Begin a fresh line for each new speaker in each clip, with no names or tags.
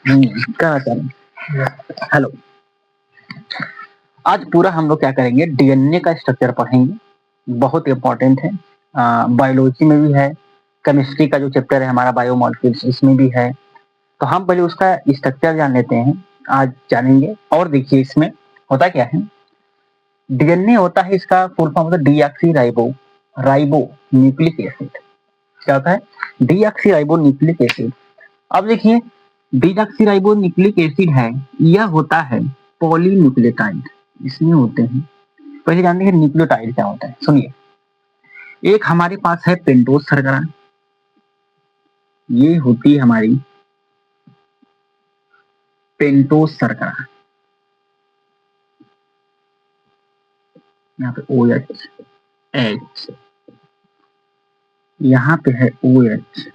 क्या करें। हेलो, आज पूरा हम लोग क्या करेंगे, डीएनए का स्ट्रक्चर पढ़ेंगे। बहुत इंपॉर्टेंट है, बायोलॉजी में भी है, केमिस्ट्री का जो चैप्टर है हमारा बायोमॉलिक्यूल्स इसमें भी है। तो हम पहले उसका स्ट्रक्चर जान लेते हैं, आज जानेंगे। और देखिए इसमें होता क्या है, डीएनए होता है, इसका फुल फॉर्म होता है deoxy ribo ribo nucleic acid. क्या होता है? Deoxy ribo nucleic acid. अब देखिए, डीऑक्सी राइबो न्यूक्लिक एसिड है, यह होता है पॉलीन्यूक्लियोटाइड, इसमें होते हैं। पहले जानते हैं न्यूक्लियोटाइड क्या होता है, सुनिए। एक हमारे पास है पेंटोज शर्करा, ये होती है हमारी पेंटोज शर्करा। यहाँ पे ओ एच, यहाँ पे है ओ एच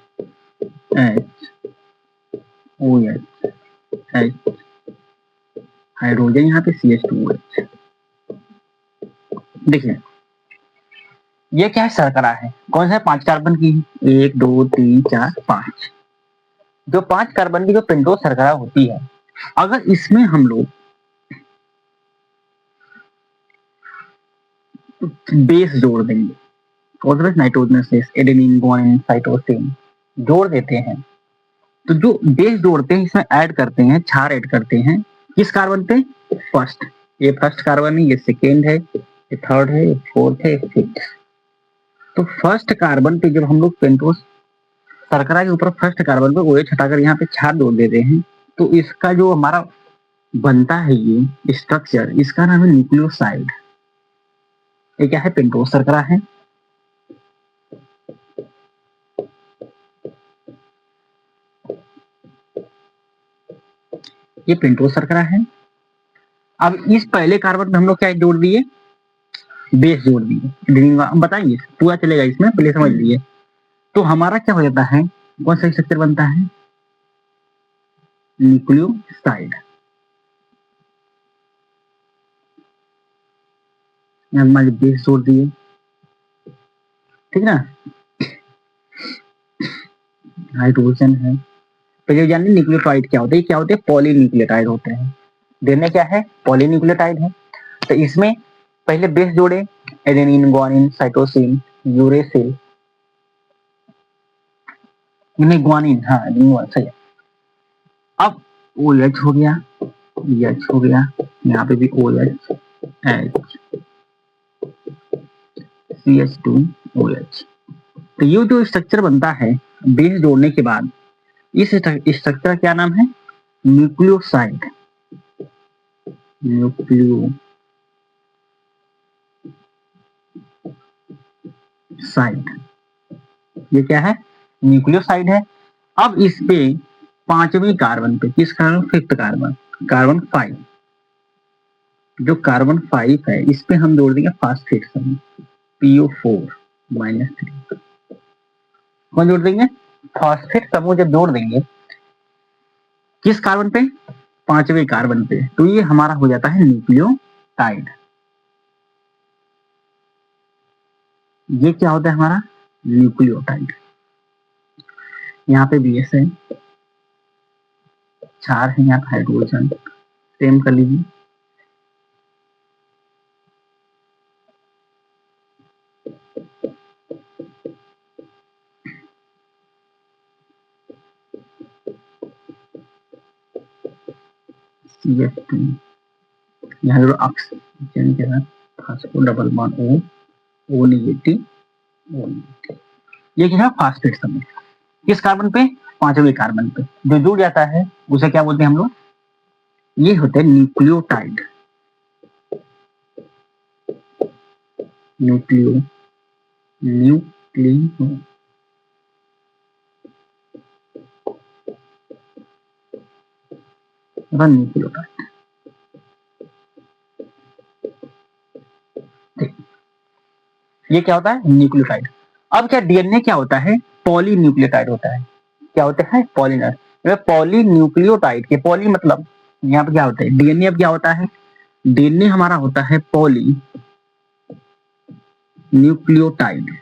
हाइड्रोजन, यहाँ पे CH2OH। देखिए ये क्या है, शर्करा है। कौन सा है? 5 कार्बन की, 1 2 3 4 5। जो 5 कार्बन की जो पेंटोज शर्करा होती है, अगर इसमें हम लोग बेस जोड़ देंगे, phosphate nitrogenous adenine guanine cytosine जोड़ देते हैं, तो जो बेस जोड़ते हैं इसमें ऐड करते हैं, क्षार ऐड करते हैं किस कार्बन पे? फर्स्ट। ये फर्स्ट कार्बन है, ये सेकेंड है, ये थर्ड है, ये फोर्थ है, ये फिफ्थ। तो फर्स्ट कार्बन पे जब हम लोग पेंटोज शर्करा के ऊपर फर्स्ट कार्बन पे OH हटाकर यहाँ पे क्षार जोड़ देते हैं, तो इसका जो हमारा बनता है ये स्ट्रक्चर, इसका नाम है न्यूक्लियोसाइड। ये क्या है? पेंटोज शर्करा है। ये पेंटोज शर्करा है। अब इस पहले कार्बन पे हम लोग क्या जोड़ दिए? बेस जोड़ दिए। बताएंगे, पूरा चलेगा इसमें, पहले समझ लीजिए। तो हमारा क्या हो जाता है, कौन सा स्ट्रक्चर बनता है? न्यूक्लियोसाइड। हमारे बेस जोड़ दिए, ठीक ना। हाइड्रोजन है। पहले जानिए न्यूक्लियोटाइड क्या होता है। क्या होते हैं? पॉलीन्यूक्लियोटाइड होते हैं। देने क्या है? पॉलीन्यूक्लियोटाइड है। तो इसमें पहले बेस जोड़े, एडेनिन गुआनिन साइटोसिन यूरेसिल, नहीं गुआनिन, हाँ सही है। अब OH हो गया, H हो गया, यहाँ पे भी OH H CH2OH। तो ये जो स्ट्रक्चर बनता है बेस जोड़ने के बाद, इस स्ट्रक्चर का क्या नाम है? न्यूक्लियोसाइड। न्यूक्लियोसाइड, ये क्या है? न्यूक्लियोसाइड है। अब इस पे पांचवें कार्बन पे, किस कार्बन? Fifth carbon, carbon 5। जो कार्बन 5 है इस पे हम जोड़ देंगे फास्फेट समूह PO4-3। कौन जोड़ देंगे? फास्फेट समूह जब जोड़ देंगे किस कार्बन पे? पांचवें कार्बन पे, तो ये हमारा हो जाता है न्यूक्लियोटाइड। ये क्या होता है हमारा? न्यूक्लियोटाइड। यहाँ पे बेस है, क्षार है, यहाँ हाइड्रोजन, सेम कर लीजिए। CH2, यहाँ जो ऑक्सीजन के साथ phospho double bond O negative O negative. ये क्या है? फास्फेट समूह। किस कार्बन पे? पांचवें कार्बन पे। जो जुड़ जाता है उसे क्या बोलते हैं हम लोग? ये होते हैं न्यूक्लियोटाइड। न्यूक्लियोटाइड। ये क्या होता है? न्यूक्लियोटाइड। अब क्या डीएनए क्या होता है? पॉलीन्यूक्लियोटाइड होता है। क्या होता है? पॉलीन्यूक्लियोटाइड के पॉली मतलब यहाँ पे क्या होता है? डीएनए अब क्या होता है? डीएनए हमारा होता है पॉली न्यूक्लियोटाइड।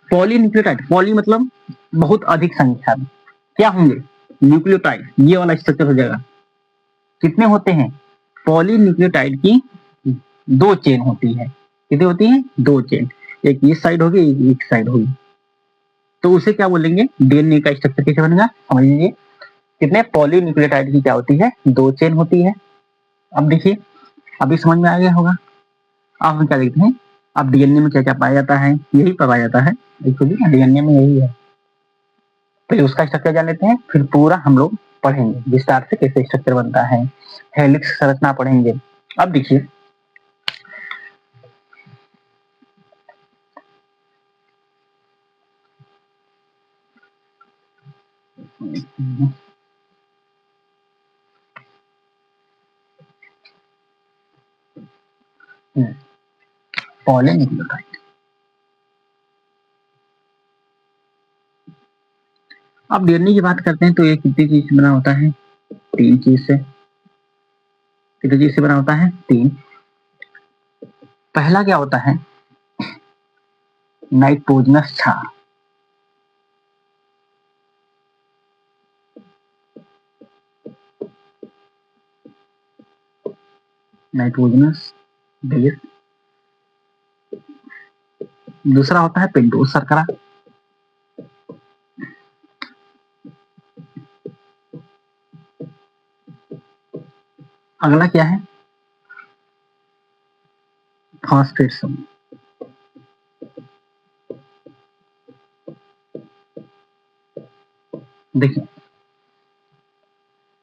पॉलीन्यूक्लियोटाइड, पॉली मतलब बहुत अधिक संख्या में, क्या होंगे, न्यूक्लियोटाइड, ये वाला स्ट्रक्चर हो जाएगा। कितने होते हैं, पॉलीन्यूक्लियोटाइड की 2 चेन होती है। कितनी होती है, 2 चेन, एक इस साइड होगी एक साइड होगी, तो उसे क्या बोलेंगे, डीएनए का स्ट्रक्चर कैसे बनेगा समझ लीजिए। कितने पॉलीन्यूक्लियोटाइड की क्या होती है, 2 चेन होती है। अब देखिए, अभी समझ में आ गया होगा। अब हम क्या देखते हैं, अब डीएनए में क्या क्या पाया जाता है, यही पाया जाता है एक्चुअली, डीएनए में यही है। तो उसका स्ट्रक्चर जान लेते हैं, फिर पूरा हम लोग पढ़ेंगे विस्तार से कैसे स्ट्रक्चर बनता है, हेलिक्स संरचना पढ़ेंगे। अब देखिए, पॉलीन्यूक्लियोटाइड। अब डीएनए की बात करते हैं तो ये कितनी चीज से बना होता है, 3 चीज से। कितनी चीज से बना होता है, 3। पहला क्या होता है, नाइट्रोजनस क्षार। Nitrogenous base. दूसरा होता है पेंटोज शर्करा। अगला क्या है, फॉस्फेट समूह। देखिए,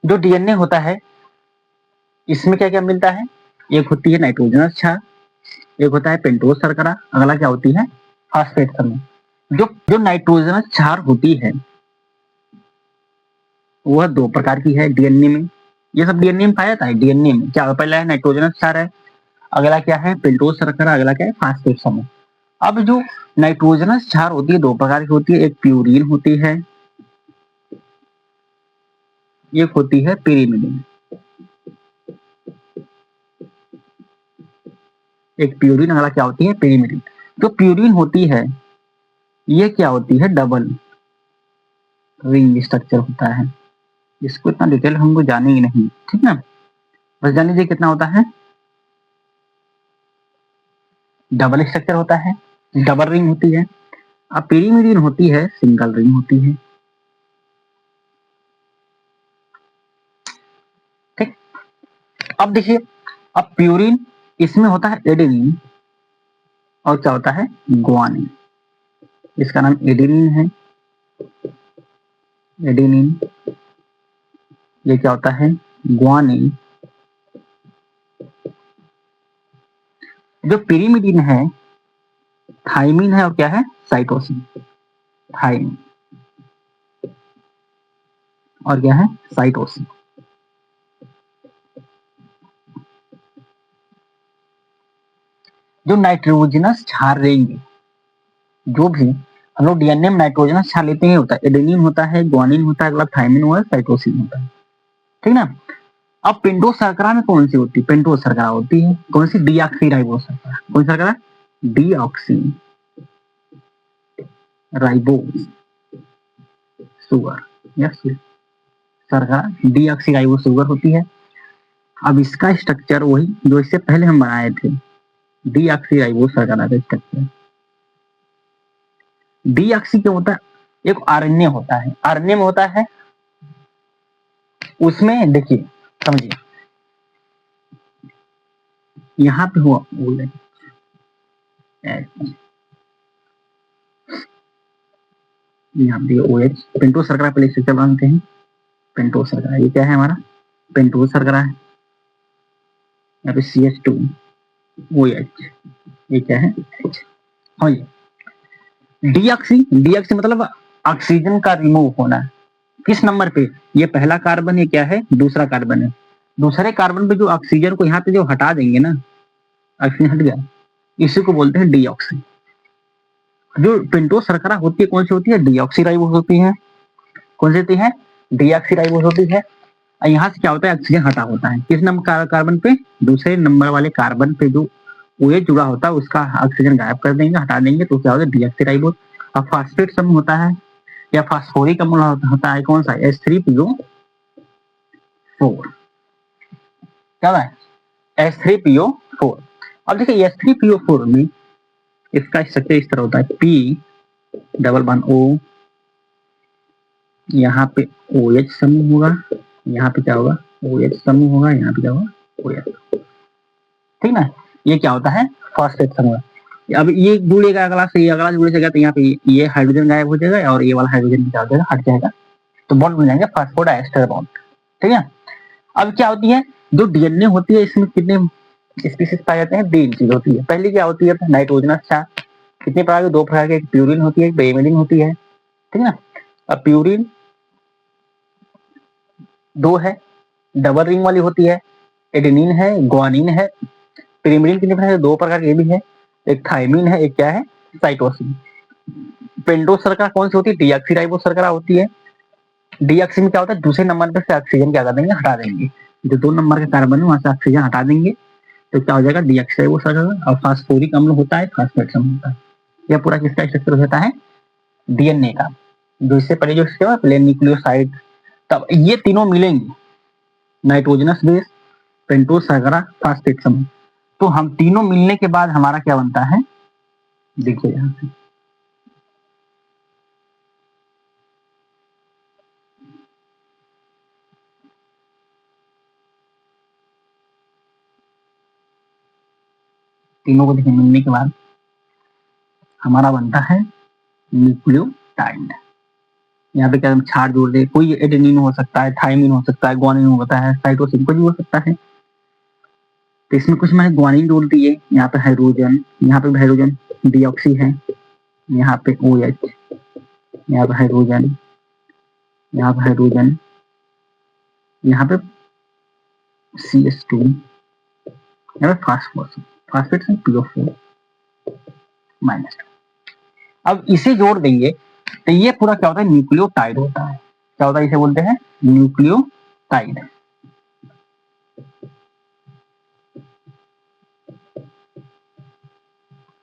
जो डीएनए होता है इसमें क्या क्या मिलता है, एक होती है नाइट्रोजनस क्षार, एक होता है पेंटोज शर्करा, अगला क्या होती है, फॉस्फेट समूह। जो जो नाइट्रोजनस क्षार होती है वह 2 प्रकार की है डीएनए में। ये सब डीएनए में पाया जाता है। डीएनए में क्या पहला है, नाइट्रोजनस क्षार है, अगला क्या है, पेंटोज शर्करा, अगला क्या है, फॉस्फेट समूह। अब जो नाइट्रोजनस क्षार होती है 2 प्रकार की होती है, एक प्यूरिन होती है, एक होती है पिरीमिडीन। एक प्यूरिन, अगला क्या होती है, पिरीमिडीन। जो प्यूरिन होती है ये क्या होती है, डबल रिंग स्ट्रक्चर होता है। इसको इतना डिटेल हमको जानेंगे नहीं, ठीक ना, बस जान लीजिए कितना होता है, डबल स्ट्रक्चर होता है, डबल रिंग होती है। अब पिरीमिडीन होती है, सिंगल रिंग होती है। ठीक, अब देखिए, अब प्यूरिन इसमें होता है एडेनिन, और क्या होता है, ग्वानिन। इसका नाम एडेनिन है, एडेनिन। ये क्या होता है, ग्वानिन। जो पिरीमिडीन है थाइमिन है, और क्या है, साइटोसिन। थाइमिन और क्या है, साइटोसिन। जो नाइट्रोजनस क्षार रहेंगे, जो भी हम लोग डीएनए में नाइट्रोजनस क्षार लेते हैं, होता है एडेनिन होता है, ग्वानिन होता है, अगला थाइमिन हुआ, साइटोसिन होता है, ठीक ना। अब पेंटोज शर्करा में कौन सी होती है, पेंटोज शर्करा होती है कौन सी, डीऑक्सीराइबोज शर्करा। कौन सी शर्करा, डीऑक्सी राइबोज शुगर, यस, शर्करा डीऑक्सीराइबोज शुगर होती है। अब इसका स्ट्रक्चर वही जो इससे पहले हम बनाए थे, डीऑक्सीराइबोज शर्करा का स्ट्रक्चर। डीऑक्सी क्या होता है, एक आरएनए होता है, आरएनए में होता है, उसमें देखिए समझिए, यहाँ पे हुआ बोले यहाँ पे OH, पेंटोज शर्करा पहले स्ट्रक्चर बनाते हैं। पेंटोज शर्करा, ये क्या है हमारा, पेंटोज शर्करा है, यहाँ पे CH2 OH, ये क्या है, H। हाँ, ये डीऑक्सी, डीऑक्सी मतलब ऑक्सीजन का रिमूव होना। किस नंबर पे, ये पहला कार्बन, ये क्या है, दूसरा कार्बन है। दूसरे कार्बन पे जो ऑक्सीजन को यहाँ पे जो हटा देंगे ना, ऑक्सीजन हट गया, इसी को बोलते हैं डीऑक्सी। जो पेंटोज शर्करा होती है कौन सी होती है, डीऑक्सीराइबोज होती है। कौन सी होती है, डीऑक्सीराइबोज होती है। और यहाँ से क्या होता है, ऑक्सीजन हटा होता है, किस नंबर कार्बन पे, दूसरे नंबर वाले कार्बन पे जो OH जुड़ा होता है उसका ऑक्सीजन गायब कर देंगे, हटा देंगे, तो क्या होता है, डीऑक्सीराइबोज। अब फॉस्फेट समूह होता है, या फास्फोरिक अम्ल होता है कौन सा, H3PO4, क्या है H3PO4। अब देखिए H3PO4 में इसका स्ट्रक्चर इस तरह होता है, P डबल बॉन्ड O, यहाँ पे OH समूह होगा, यहाँ पे क्या होगा OH समूह होगा, यहाँ पे क्या होगा OH, ठीक ना। ये क्या होता है फॉस्फेट समूह। अब ये जुड़ेगा अगला से, ये अगला जुड़े जाएगा तो यहाँ पे ये हाइड्रोजन गायब हो जाएगा और ये वाला हाइड्रोजन क्या हो जाएगा, हट जाएगा, तो बॉन्ड बन जाएंगे फास्फोडाइस्टर बॉन्ड, ठीक है। अब क्या होती है जो डीएनए होती है इसमें कितने स्पीसीज पाए जाते हैं, 3 चीज होती है। पहली क्या होती है नाइट्रोजनस चार्ट, कितने प्रकार के, 2 प्रकार के, एक प्यूरिन होती है, एक बेमेलिन होती है, ठीक है ना। अब प्यूरिन 2 है, डबल रिंग वाली होती है, एडेनिन है, ग्वानिन है। पिरिमिडिन कितने प्रकार के, 2 प्रकार के भी है, एक थाइमिन है, एक क्या है साइटोसिन। पेंटोस शर्करा कौन सी होती है, डीऑक्सीराइबोस शर्करा होती है। डीऑक्सी में क्या होता है दूसरे नंबर पे से ऑक्सीजन क्या कर देंगे, हटा देंगे, जो 2 नंबर का कार्बन है वहां से ऑक्सीजन हटा देंगे तो क्या हो जाएगा डीऑक्सीराइबोस शर्करा। और फास्फोरिक अम्ल होता है, फास्फेट समूह होता है। यह पूरा किसका स्ट्रक्चर होता है, डीएनए का। जो इससे पहले जो प्लेन न्यूक्लियोसाइड, तब ये तीनों मिलेंगे, नाइट्रोजनस बेस, पेंटोस शर्करा, फास्फेट समूह। तो हम तीनों मिलने के बाद हमारा क्या बनता है, देखिए यहाँ से तीनों को देखिए मिलने के बाद हमारा बनता है न्यूक्लियोटाइड। यहाँ पे क्या हम क्षार जोड़ दे, कोई एडेनिन हो सकता है, थाइमिन हो सकता है, ग्वानिन होता है, साइटोसिन कुछ भी हो सकता है। तो इसमें कुछ मैंने ग्वानिन जोड़ दिए, यहाँ पे हाइड्रोजन, यहाँ पे हाइड्रोजन डीऑक्सी है, यहाँ पे OH, यहाँ पे हाइड्रोजन, यहाँ पे हाइड्रोजन, यहाँ पे CH2, यहाँ पे फास्फोरस, फास्फेट से PO4 माइनस। अब इसे जोड़ देंगे तो ये पूरा क्या होता है न्यूक्लियोटाइड होता है। क्या होता है, इसे बोलते हैं न्यूक्लियोटाइड।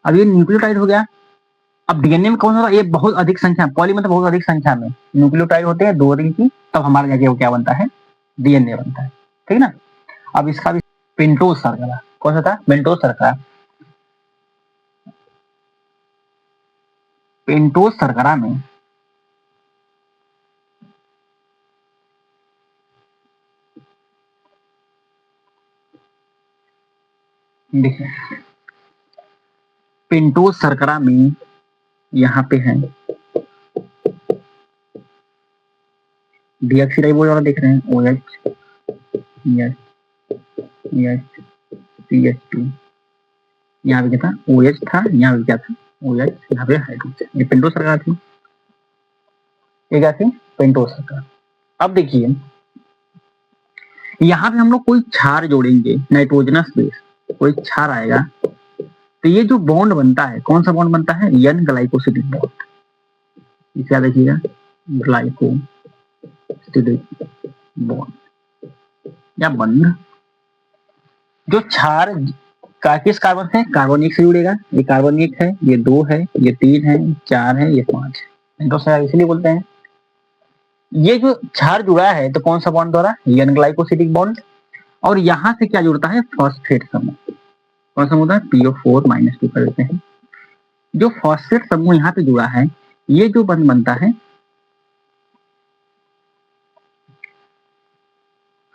अब ये न्यूक्लियोटाइड हो गया। अब डीएनए में कौन सा, ये बहुत अधिक संख्या, पॉली मतलब बहुत अधिक संख्या में न्यूक्लियोटाइड होते हैं 2 रिंग की, तब हमारे जाके वो क्या बनता है, डीएनए बनता है, ठीक ना। अब इसका भी पेंटोस शर्करा, कौन सा था पेंटोस शर्करा। पेंटोस शर्करा में देखिए, पेंटोस शर्करा में यहाँ पे है डीऑक्सीराइबोज वाला देख रहे हैं, OH, CH2, यहाँ पे क्या था OH था, यहाँ पे क्या था OH, यहाँ पे हाइड्रोजन। ये पेंटोस शर्करा थी, ये क्या थी पेंटोस शर्करा। अब देखिए यहाँ पे हम लोग कोई क्षार जोड़ेंगे, नाइट्रोजनस बेस कोई क्षार आएगा तो ये जो बॉन्ड बनता है कौन सा बॉन्ड बनता है, एन ग्लाइकोसिडिक बॉन्ड। इसे याद रखिएगा, ग्लाइकोसिडिक बॉन्ड या बंध। जो क्षार का किस कार्बन से, कार्बन 1 से जुड़ेगा, ये कार्बन 1 है, ये 2 है, ये 3 है, 4 है, ये 5 है, तो सर इसलिए बोलते हैं। ये जो क्षार जुड़ा है तो कौन सा बॉन्ड द्वारा, एन ग्लाइकोसिडिक बॉन्ड। और यहाँ से क्या जुड़ता है फॉस्फेट समूह, कौन सा होता है PO4-2 कर देते हैं। जो फॉस्फेट समूह यहाँ पे जुड़ा है ये जो बंध बनता है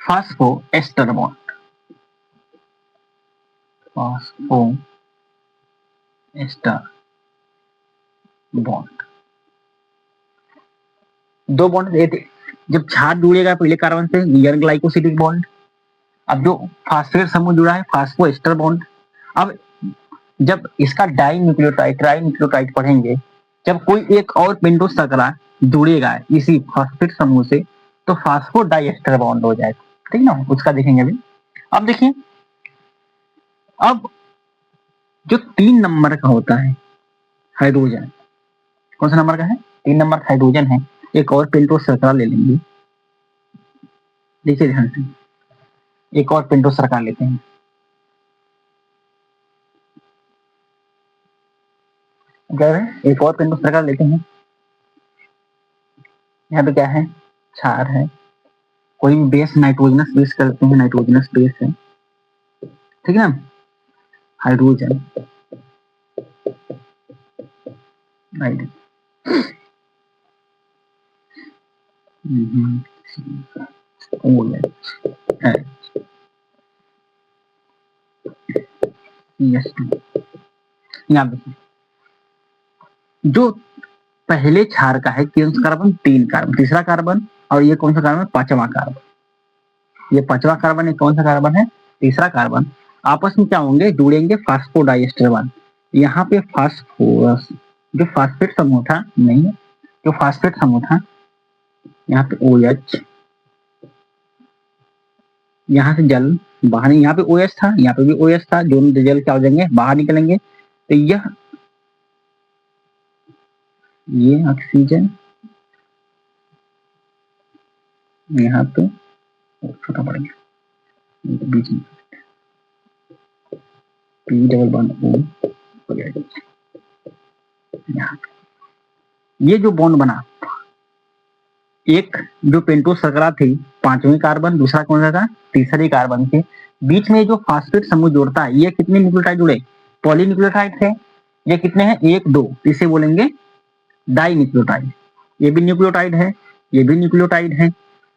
phospho ester bond, phospho ester bond. 2 bond जब क्षार जुड़ेगा पहले कार्बन से एन ग्लाइकोसिडिक बॉन्ड। अब जो फास्फेट समूह जुड़ा है फास्फो एस्टर बॉन्ड। अब जब इसका डाई न्यूक्लियोटाइड, ट्राई न्यूक्लियोटाइड पढ़ेंगे, जब कोई एक और पेंटोस शर्करा जुड़ेगा इसी फास्फेट समूह से तो फास्फो डाइएस्टर बॉन्ड हो जाएगा, ठीक ना, उसका देखेंगे अभी। अब देखिए, अब जो 3 नंबर का होता है हाइड्रोजन, कौन सा नंबर का है 3 नंबर का हाइड्रोजन है, एक और पेंटोस शर्करा ले लेंगे। देखिए ध्यान से, एक और पेंटोस शर्करा लेते हैं, एक और पेंटोस शर्करा लेते हैं। यहाँ पे क्या है, क्षार है। कोई भी बेस नाइट्रोजनस बेस करते हैं, नाइट्रोजनस बेस है, ठीक है ना। Hydrogen, right. है यहाँ पे जो पहले क्षार का है कौन सा कार्बन, 3 कार्बन, तीसरा कार्बन, और ये कौन सा कार्बन, 5वां कार्बन। ये 5वां कार्बन है, कौन सा कार्बन है, तीसरा कार्बन। आपस में क्या होंगे, जुड़ेंगे फास्फोडाइएस्टर बॉन्ड। यहाँ पे फास्फोरस, जो फास्फेट समूह था, नहीं, जो फास्फेट समूह था, यहाँ पे OH, यहाँ से जल बाहर, यहाँ पे OH था, यहाँ पे भी OH था, दोनों जल क्या हो जाएंगे, बाहर निकलेंगे। तो ये ऑक्सीजन, यहाँ पे छोटा पड़ गया बीच में, P डबल बॉन्ड O हो जाएगा। यहाँ ये जो बॉन्ड बना, एक जो पेंटोस शर्करा थी, 5वीं कार्बन, दूसरा कौन सा था, तीसरी कार्बन के बीच में जो फास्फेट समूह जोड़ता है, ये कितने न्यूक्लियोटाइड जुड़े, पॉलीन्यूक्लियोटाइड थे। ये कितने हैं, 1 2, इसे बोलेंगे डाई न्यूक्लियोटाइड। ये भी न्यूक्लियोटाइड है, ये भी न्यूक्लियोटाइड है।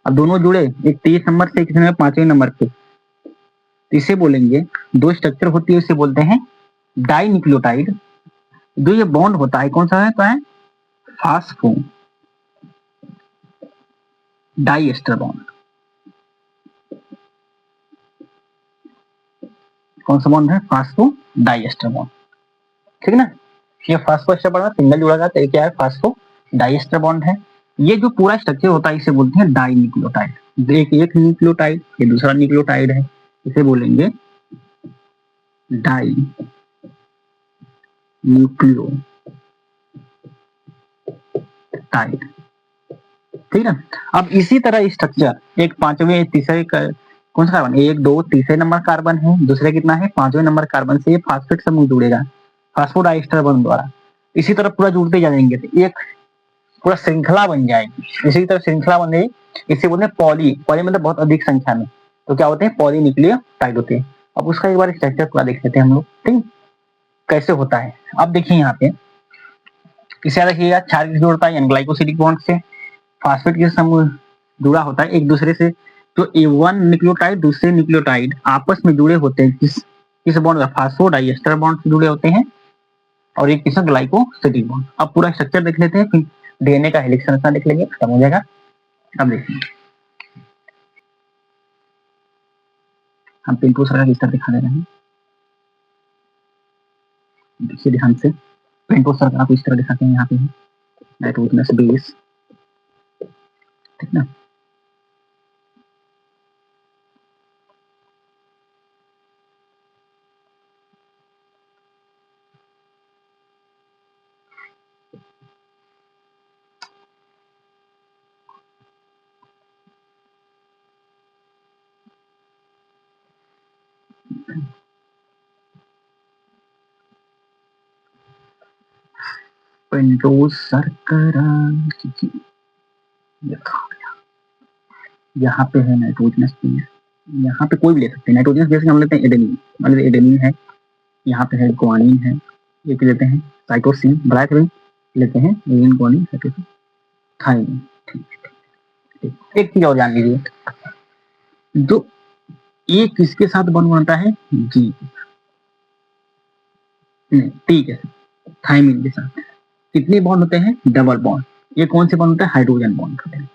अब दोनों जुड़े, एक 23 नंबर से, एक 5वें नंबर पे, तो इसे बोलेंगे, दो स्ट्रक्चर होती है, इसे बोलते हैं डाई न्यूक्लियोटाइड। जो ये बॉन्ड होता है कौन सा है, तो है फास्फो डाइएस्टर बॉन्ड। कौन सा बॉन्ड है, फास्फो डाइएस्टर बॉन्ड, ठीक है ना। ये फास्फो एस्टर बॉन्ड सिंगल जुड़ा था, तो क्या है, फास्फो डाइएस्टर बॉन्ड है। ये जो पूरा स्ट्रक्चर होता है इसे बोलते हैं डाई न्यूक्लियोटाइड। एक न्यूक्लियोटाइड, ये दूसरा न्यूक्लियोटाइड है, इसे बोलेंगे डाई न्यूक्लियोटाइड, ठीक है। अब इसी तरह स्ट्रक्चर एक 5वें, तीसरे कौन सा कार्बन, 1 2 तीसरे नंबर कार्बन है, दूसरे कितना है, 5वें नंबर कार्बन से ये फास्फेट समूह जुड़ेगा फास्फोडाइएस्टर बॉन्ड द्वारा। इसी तरह पूरा जुड़ते जाएंगे, तो एक पूरा श्रृंखला बन जाएगी। इसी तरह श्रृंखला बन गई, इसे बोलते हैं पॉली, पॉली मतलब बहुत अधिक संख्या में, तो क्या होते हैं, पॉली न्यूक्लियोटाइड होते हैं। अब उसका एक बार स्ट्रक्चर पूरा देख लेते हैं हम लोग, ठीक, कैसे होता है। अब देखिए यहाँ पे इसे रखिएगा, क्षार किसे जोड़ता है, ग्लाइकोसिडिक बॉन्ड से। फास्फेट के समूह जुड़ा होता है एक दूसरे से। जो A1 न्यूक्लियोटाइड दूसरे न्यूक्लियोटाइड आपस में जुड़े होते हैं, किस किस बॉन्ड, फास्फोडाइएस्टर बॉन्ड से जुड़े होते हैं, और एक किसमें, ग्लाइकोसिडिक बॉन्ड। अब पूरा स्ट्रक्चर देख लेते हैं, फिर DNA का हेलिक्स संरचना देख लेंगे, खत्म हो जाएगा। अब देखिए हम पिंटू सर का किस तरह दिखा दे रहे हैं, देखिए ध्यान से। पिंटू सर का इस तरह दिखाते हैं, यहाँ पे नाइट्रोजनस बेस, ठीक ना। पिंटू शर्करा, यहाँ पे है नाइट्रोजनस बेस, यहाँ पे कोई भी ले सकते हैं। नाइट्रोजनस बेस हम लेते हैं एडेनिन, मान लीजिए एडेनिन है, यहाँ पे है ग्वानिन है, एक लेते हैं साइटोसिन, ब्लैक रिंग लेते हैं, एडेनिन ग्वानिन साइटोसिन थाइमिन। ठीक, एक चीज और जान लीजिए, जो ये किसके साथ बॉन्ड बनता है, जी ठीक है, थाइमिन के साथ। कितने बॉन्ड होते हैं, डबल बॉन्ड। ये कौन से बॉन्ड होते हैं, हाइड्रोजन बॉन्ड होते हैं।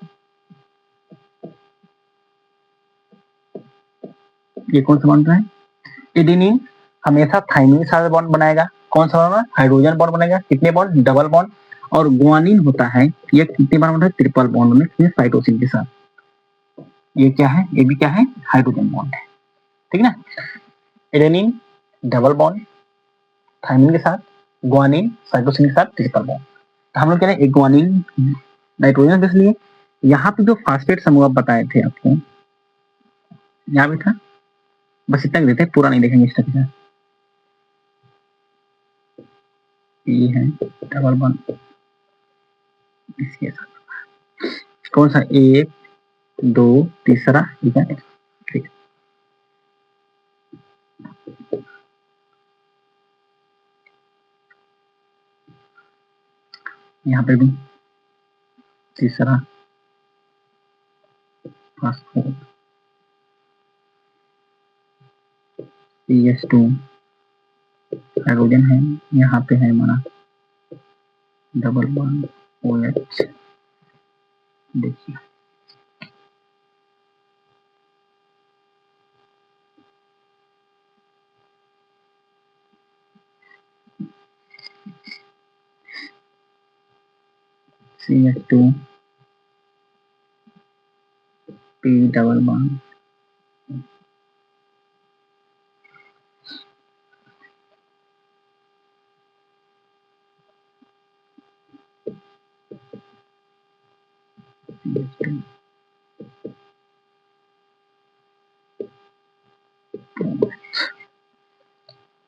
ये कौन सा बॉन्ड है, एडेनिन हमेशा थाइमिन के साथ बॉन्ड बनाएगा। कौन सा बॉन्ड, हाइड्रोजन बॉन्ड बनाएगा। कितने बॉन्ड, डबल बॉन्ड। और ग्वानिन होता है, ये कितने बार बॉन्ड है, ट्रिपल बॉन्ड में साइटोसिन के साथ। ये क्या है, ये भी क्या है, हाइड्रोजन बॉन्ड है, ठीक है ना। एडेनिन डबल बॉन्ड थाइमिन के साथ, ग्वानिन साइटोसिन के साथ ट्रिपल बॉन्ड। तो हम लोग कह रहे हैं एक ग्वानिन नाइट्रोजन बेस लिए। यहाँ पे जो फास्फेट समूह बताए थे आपको, यहाँ पे था, बस इतना देते हैं, पूरा नहीं देखेंगे स्ट्रक्चर। ये है डबल बॉन्ड इसके साथ, कौन सा, 1 2 तीसरा, ठीक है, ठीक। यहाँ पे भी तीसरा फास्फोर, CH2 हाइड्रोजन है, यहाँ पे है हमारा डबल बॉन्ड OH। देखिए CH2 P डबल बॉन्ड,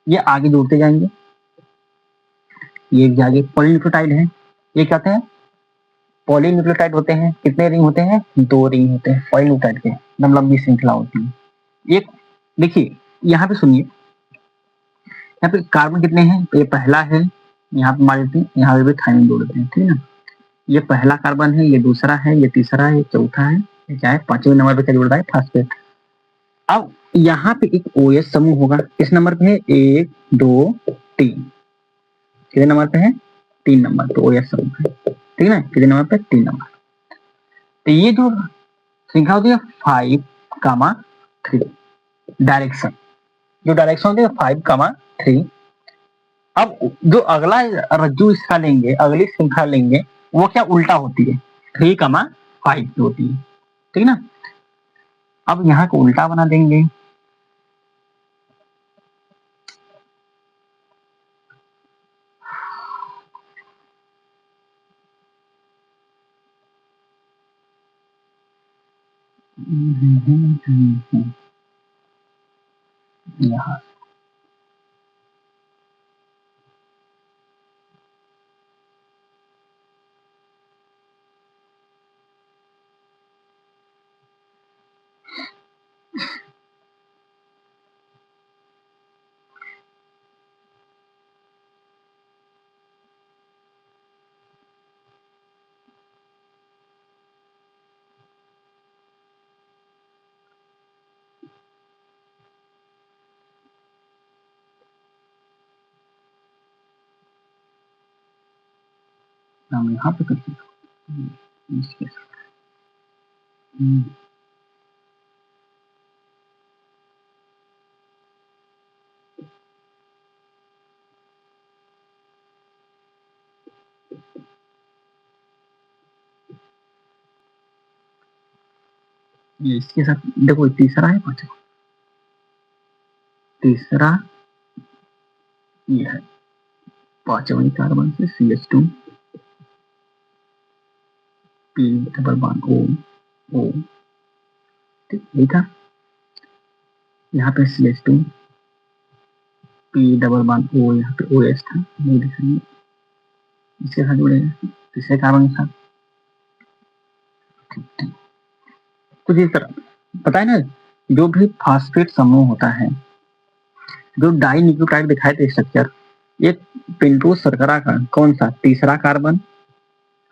ये आगे जोड़ते जाएंगे। ये आगे पॉलीन्यूक्लियोटाइड है, ये क्या होते हैं, पॉलीन्यूक्लियोटाइड होते हैं। कितने रिंग होते हैं, 2 रिंग होते हैं पॉलीन्यूक्लियोटाइड के, एकदम लंबी श्रृंखला होती है। एक देखिए यहाँ पे सुनिए, यहाँ पे कार्बन कितने हैं, तो ये पहला है, यहाँ पे मान लेते हैं, यहाँ पे भी थाइमिन जोड़ देते हैं, ठीक है ना। ये पहला कार्बन है, ये दूसरा है, ये तीसरा है, ये चौथा है, ये क्या है, 5वें नंबर पे क्या जुड़ रहा है, फास्फेट। अब यहाँ पे एक OH समूह होगा, किस नंबर पे है, 1 2 3, कितने नंबर पे है, 3 नंबर पे OH समूह है, ठीक है ना, कितने नंबर पे, 3 नंबर। तो ये जो श्रृंखला होती है 5,3 डायरेक्शन, जो डायरेक्शन होती है 5,3। अब जो अगला रज्जु इसका लेंगे, अगली श्रृंखला लेंगे, वो क्या उल्टा होती है, 3,5 की होती है, ठीक ना। अब यहाँ को उल्टा बना देंगे, यहाँ हम यहाँ पे करते हैं, ये इसके साथ देखो, तीसरा है, पांचवा, तीसरा ये है, पांचवें कार्बन से CH2 P double bond O, ठीक, यही था। यहाँ पे CH2 P double bond O, यहाँ पे OH था, नहीं दिखाएंगे, इसके साथ जुड़ेगा तीसरे कार्बन के साथ, कुछ इस तरह। पता है ना, जो भी फास्फेट समूह होता है, जो डाई न्यूक्लियोटाइड दिखाए थे स्ट्रक्चर, एक पेंटोज शर्करा का कौन सा, तीसरा कार्बन,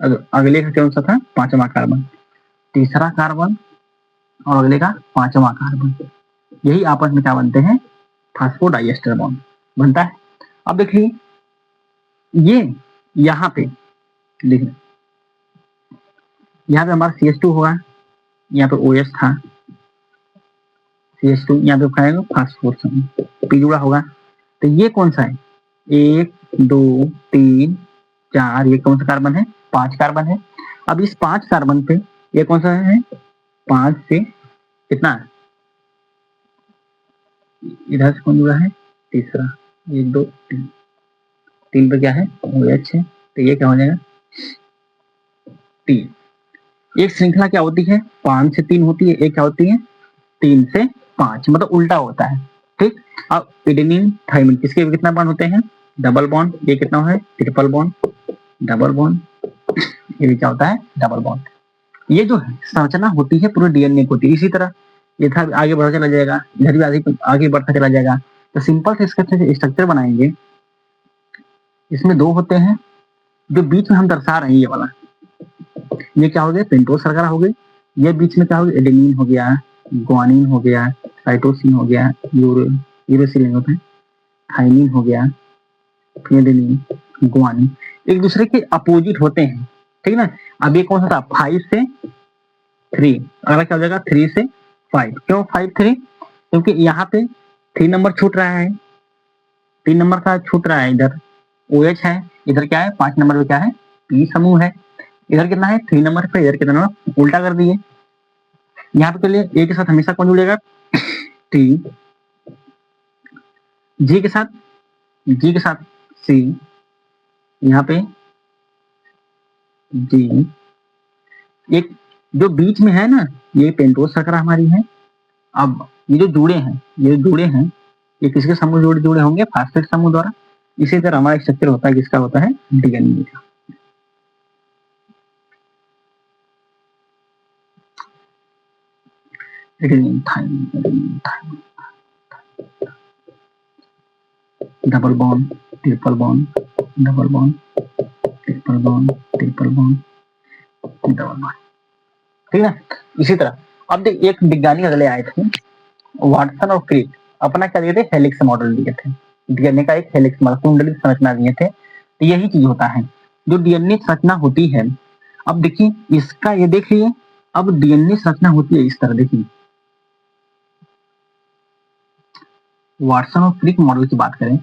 अगले का कौन सा था, 5वां कार्बन, तीसरा कार्बन और अगले का 5वां कार्बन, यही आपस में क्या बनते हैं, फास्फोडाइएस्टर बॉन्ड बनता है। अब देखिए ये यहाँ पे देखिए, यहाँ पे हमारा CH2 होगा, यहाँ पे OH था, CH2 यहाँ पे खाएगा फास्फोर समूह, P जुड़ा होगा, तो ये कौन सा है, 1 2 3 4, ये कौन सा कार्बन है, 5 कार्बन है। अब इस 5 कार्बन पे ये कौन सा है, 5 से कितना, इधर से कौन जुड़ा है, तीसरा, 1 2 3, 3 पे क्या है, OH है, तो ये क्या हो जाएगा, 3। एक श्रृंखला क्या होती है, 5 से 3 होती है, एक क्या होती है, 3 से 5, मतलब उल्टा होता है, ठीक। अब एडेनिन थाइमिन, किसके कितना बॉन्ड होते हैं, डबल बॉन्ड, ये कितना है, ट्रिपल बॉन्ड, डबल बॉन्ड, ये भी क्या होता है, डबल बॉन्ड। ये जो संरचना होती है पूरे डीएनए को होती है। इसी तरह ये था आगे बढ़ता चला जाएगा, इधर भी आगे आगे बढ़ता चला जाएगा। तो सिंपल से इसका स्ट्रक्चर बनाएंगे। इसमें दो होते हैं, जो बीच में हम दर्शा रहे हैं ये वाला, ये क्या हो गया, पेंटोस शर्करा हो गई। ये बीच में क्या हो गया, एडेनिन हो गया, ग्वानिन हो गया, साइटोसिन हो गया, यूरोसिलिन होता है, थाइमिन हो गया, फिर एडेनिन, ग्वानिन, एक दूसरे के अपोजिट होते हैं, ठीक ना। अब ये कौन सा था, 5 से 3, अगला क्या हो जाएगा 3 से 5। क्यों 5 3, क्योंकि यहाँ पे 3 नंबर छूट रहा है, 3 नंबर का छूट रहा है, इधर OH है, इधर क्या है 5 नंबर पे क्या है, P समूह है। इधर कितना है 3 नंबर पे, इधर कितना, उल्टा कर दिए। यहाँ पे चलिए A के साथ हमेशा कौन जुड़ेगा, T, G के साथ C, यहाँ पे G, एक जो बीच में है ना, ये पेंटोस शर्करा हमारी है। अब ये जो जुड़े हैं, ये किसके समूह जुड़े होंगे, फास्फेट समूह द्वारा। इसी तरह हमारा स्ट्रक्चर होता है, किसका होता है, डीएनए का। Double bond, triple bond, double bond, triple bond, triple bond, double bond, ठीक है। इसी तरह अब देख, एक विज्ञानी अगले आए थे, वाटसन और क्रिक, अपना क्या दिए थे, हेलिक्स मॉडल दिए थे, डीएनए का एक हेलिक्स मॉडल, कुंडली संरचना दिए थे। तो यही चीज होता है जो डीएनए संरचना होती है। अब देखिए इसका, ये देखिए अब डीएनए संरचना होती है इस तरह, देखिए वाटसन और क्रिक मॉडल की बात करें,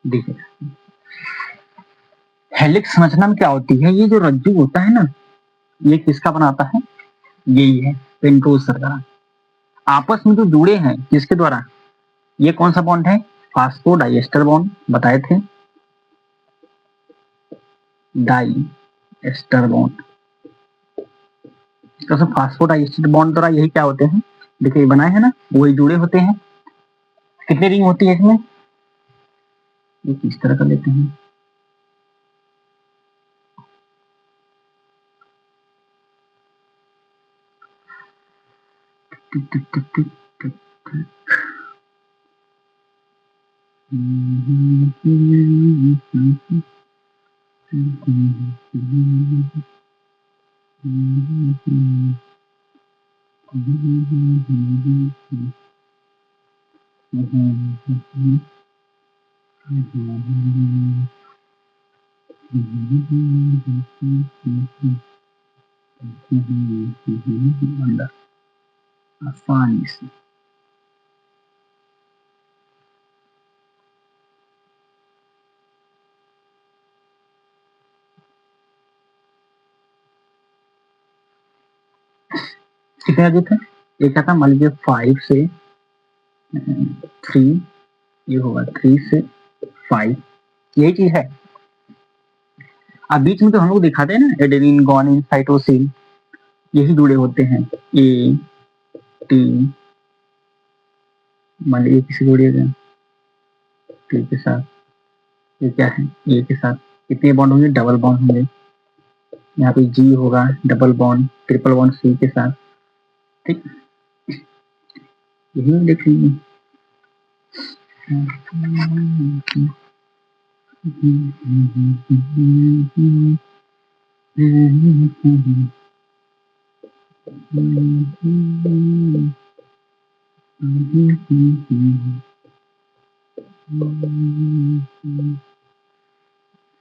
देखिए हेलिक्स संरचना में क्या होती है, ये जो रज्जु होता है ना, ये किसका बनाता है, यही है पेंटोस शर्करा। आपस में जो जुड़े हैं किसके द्वारा, ये कौन सा बॉन्ड है, फास्फोडाइएस्टर बॉन्ड बताए थे, डाई एस्टर बॉन्ड। तो फास्फोडाइएस्टर बॉन्ड द्वारा यही क्या होते हैं, देखिए बनाए हैं ना, वही जुड़े होते हैं। कितनी रिंग होती है इसमें, ये किस तरह कर लेते हैं, टिक टिक टिक टिक टिक टिक। अंदर आसानी से, कितने अजीत है, एक था मान लीजिए 5 से 3, ये होगा 3 से 5, यही चीज है। अब बीच में तो हम लोग दिखाते हैं ना, एडेनिन, ग्वानिन, साइटोसिन, यही जुड़े होते हैं। ए टी, मान लीजिए किसी जोड़िएगा टी के साथ, ये क्या है, ए के साथ कितने बॉन्ड होंगे, डबल बॉन्ड होंगे। यहाँ पे जी होगा, double bond, triple bond C के साथ, ठीक, यही देख लीजिए।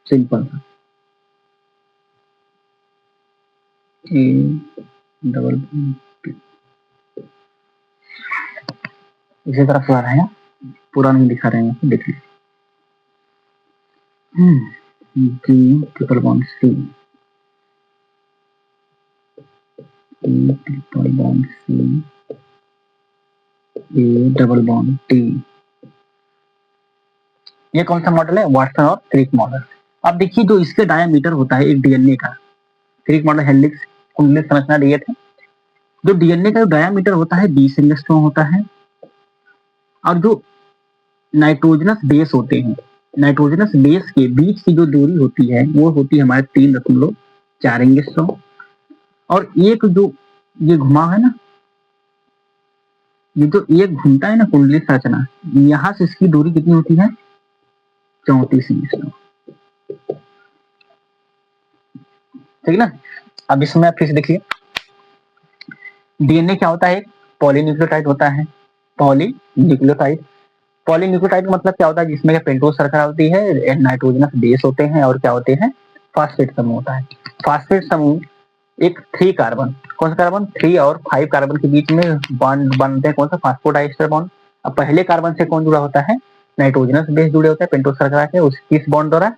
सिंपल था, ए डबल बॉन्ड, इसी तरह पूरा रहेगा, पूरा नहीं दिखा रहे हैं, देख लीजिए। G triple bond C, triple bond C, A double bond T, ये कौन सा मॉडल है? वाटसन और क्रिक मॉडल। अब देखिए जो इसके डायमीटर होता है एक डीएनए का, क्रिक मॉडल हेलिक्स कुंडली संरचना दिए थे। जो डीएनए का जो डायमीटर होता है 20 एंगस्ट्रॉम होता है, और जो नाइट्रोजनस बेस होते हैं, नाइट्रोजनस बेस के बीच की जो दूरी होती है वो होती है हमारे 3.4 एंगस्ट्रॉम। और एक जो ये घुमा है ना, ये जो एक घूमता है ना कुंडली संरचना, यहाँ से इसकी दूरी कितनी होती है? 34 एंगस्ट्रॉम। ठीक ना। अब इसमें आप फिर से देखिए, डीएनए क्या होता है? एक पॉलीन्यूक्लियोटाइड होता है। पॉलीन्यूक्लियोटाइड, पॉलीन्यूक्लियोटाइड का मतलब क्या होता है? जिसमें पेंटोज शर्करा होती है, नाइट्रोजनस बेस होते हैं, और क्या होते हैं? फास्फेट समूह होता है। फास्फेट समूह एक 3 कार्बन, कौन सा कार्बन? 3 और 5 कार्बन के बीच में बॉन्ड बनते हैं, कौन सा? Phosphodiester bond. अब पहले कार्बन से कौन जुड़ा होता है? नाइट्रोजनस बेस जुड़े होते हैं पेंटोज शर्करा के, उस किस बॉन्ड द्वारा?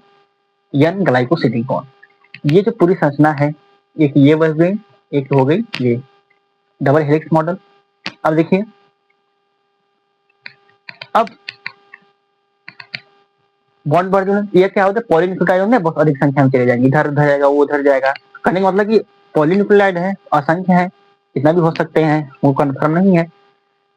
N glycosidic bond. ये जो पूरी संरचना है, एक ये बन गई, एक हो गई ये डबल हेलिक्स मॉडल। अब देखिए, अब बॉन्ड बढ़ जो है, ये क्या होता है? पॉलीन्यूक्लियोटाइड में बहुत अधिक संख्या में चले जाएंगे, इधर उधर जाएगा, वो उधर जाएगा। कहने का मतलब कि पॉलीन्यूक्लियोटाइड है, असंख्य है, इतना भी हो सकते हैं, वो कंफर्म नहीं है।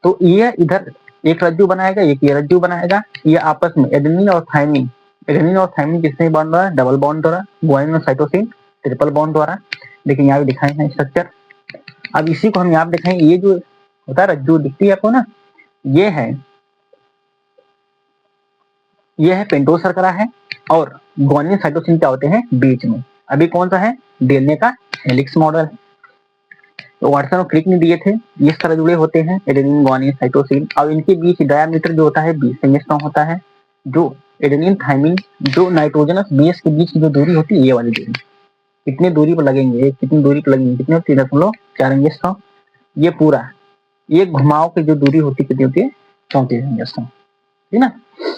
तो ये इधर एक रज्जु बनाएगा, एक ये रज्जु बनाएगा, ये आपस में एडेनिन और थाइमिन, एडेनिन और थाइमिन किससे बॉन्ड द्वारा? डबल बॉन्ड द्वारा। गुआनिन और साइटोसिन ट्रिपल बॉन्ड द्वारा। लेकिन यहाँ भी दिखाए हैं स्ट्रक्चर। अब इसी को हम यहाँ दिखाएंगे, ये जो होता है रज्जु दिखती है आपको ना, ये है पेंटोज शर्करा है, और गुआनिन साइटोसिन क्या होते हैं? बीच में। अभी कौन सा है? डीएनए का हेलिक्स मॉडल है। तो वाटसन और क्रिक ने दिए थे, इस तरह जुड़े होते हैं एडेनिन गुआनिन साइटोसिन, और इनके बीच डायमीटर जो होता है 20 एंगस्ट्रॉम होता है। जो एडेनिन थाइमिन, जो नाइट्रोजनस बेस के बीच की जो दूरी होती है, ये वाली दूरी। कितनी दूरी पर लगेंगे? कितनी दूरी पर लगेंगे? कितने? 3.4 एंगस्ट्रॉम। ये पूरा एक घुमाव की जो दूरी होती कितनी होती है? 34 एंगस्ट्रॉम। ठीक ना।